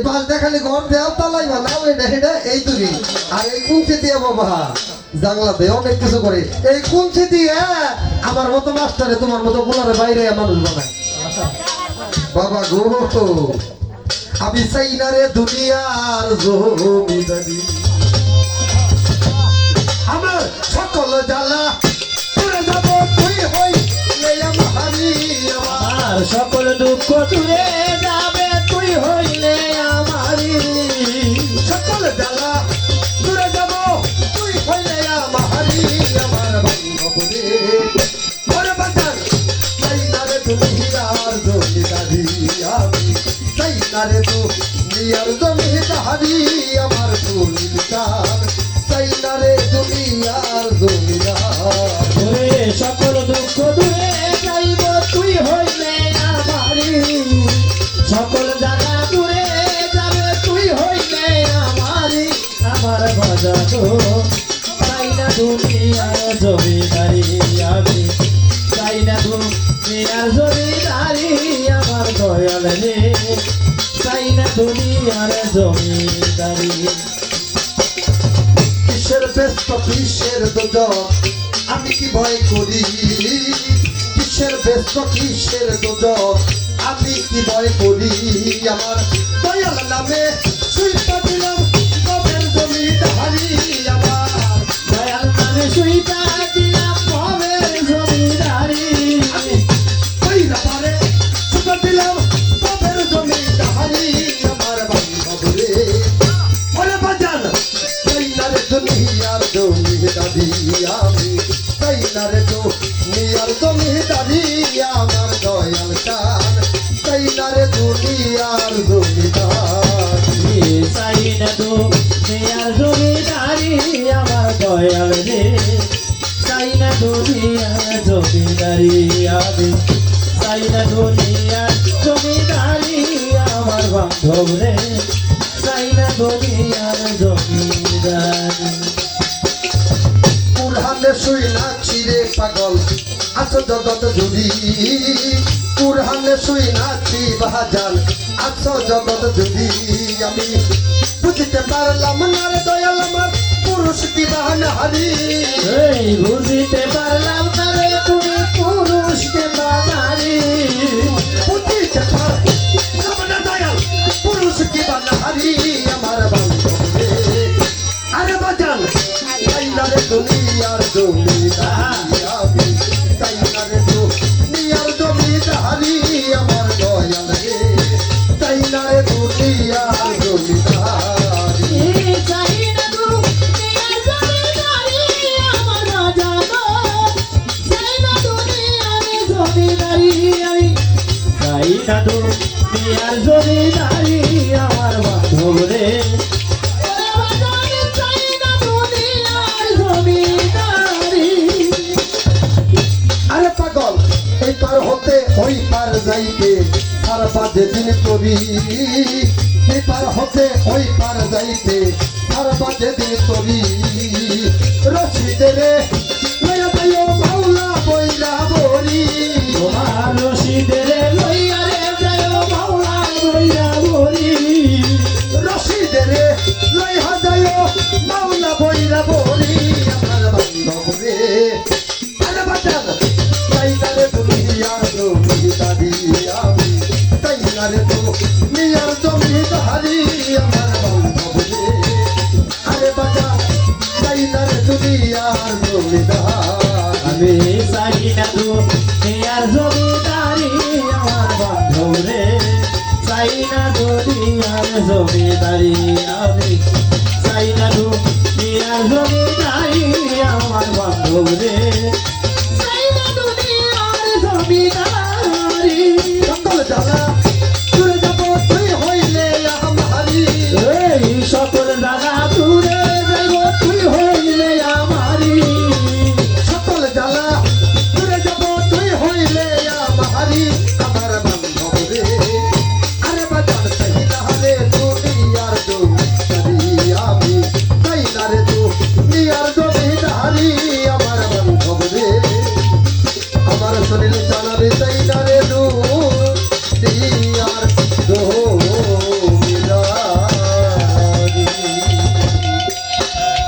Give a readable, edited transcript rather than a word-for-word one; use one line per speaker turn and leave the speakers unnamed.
পাঁচ দেখালে ঘর দেও তালাই বানাও এটা এটা এই তুরি আর এই কুঞ্চি দিয়ে বাবা জাংলাতে অনেক কিছু করে এই কুঞ্চি দিয়ে আমার মতো মাস্টারে তোমার মতো পোলারে বাইরে মানুষ বানায় বাবা গো আমি চাই না রে দুনিয়ার জমিদারি আমার সকল জ্বালা পুরে যাব তুই হই আমারি
আমার সকল দুঃখ দূরে যাবে তুই হইলে আমারি
সকল জ্বালা পুরে যাব তুই হইলে আমারি আমার বান্ধব রে ওরে বাজার চাই না রে দুনিয়ার জমিদারি আমি চাই না রে দুনিয়ার জমিদারি আমার দুনিয়ার চাই না রে দুনিয়ার জমিদার
ওরে সকল দুঃখ দূরে যাইব তুই হইলে আমারি সকল জায়গা দূরে যাবে তুই হইলে আমারি আমার বাজাতো চাই না দুনিয়ার জমিদারি আমি চাই না দুনিয়ার জমিদারি আমার দয়াল রে চাই না দুনিয়ার জমিদারি
কিসের ব্যস্ত কিসের দোজক আমি কি ভয় করি কিসের ব্যস্ত কিসের দোজক আমি কি ভয় করি আমার দয়াল নামে সুইটা দিলাম কবের জমি হারি আমার
দয়াল নামে সুইটা দিলাম কবের জমিদারি
ওই ব্যাপারে সুইটা দিলাম কবের জমি হারি আমার বান্ধব রে ওরে বাজান চাই না রে দুনিয়ার জমিদারি আমি চাই না রে দুনিয়ার জমিদারি আমার দয়াল চান চাই না রে দুনিয়ার জমিদারি
চাই না দুনিয়ার জমিদারি আমার দয়াল রে চাই না দুনিয়ার জমিদারি আমি চাই না দুনিয়ার জমিদারি আমার বান্ধব রে চাই না দুনিয়ার জমিদারি
কুরহানে শুই নাচি রে পাগল আছো জগৎ জুড়ি কুরহানে শুই নাচি বাহাজান আছো জগৎ জুড়ি আমি বুঝতে পারলাম না রে দয়াল আমার পুরুষ দিবান হারি
এই বুঝিতে পারলাম না রে তুমি পুরুষকে বানারি
বুঝতে পারলাম না দয়াল পুরুষ দিবান হারি আমার বান্ধব রে আরে বাজান চাই না রে দুনিয়ার জমিদারি আমি চাই না রে দুনিয়ার জমিদারি আমার দয়াল রে চাই না রে দুনিয়ার জমিদারি
চাই না দুনিয়ার জমিদারি আমার রাজা চাই না দুনিয়ার জমিদারি আমি চাই না দুনিয়ার জমিদারি আমার বান্ধব রে
আরে পাগল এই পার হতে ওই পার যাইতে সারা বাজে দিন করি এই পার হতে ওই পার যাইতে সারা বাজে দিন করি রশিদে রে লয়া যাইও মাওলা বইলা বরি
তোমার রশিদের লইয়া রে যায় মাওলা লইয়া বলি
রশিদে রে লয়া যাইও মাওলা বইলা বরি আমার বান্ধব রে আরে বাজান চাই না রে দুনিয়ার জমিদারি আমি চাই না রে দুনিয়ার জমিদারি আমার বান্ধব রে আরে বাজান চাই না রে দুনিয়ার জমিদার
আমি চাই না দুনিয়ার জমিদারি আমার বান্ধব রে চাই না দুনিয়ার জমিদারি আমি চাই না দুনিয়ার জমিদারি আমার বান্ধব রে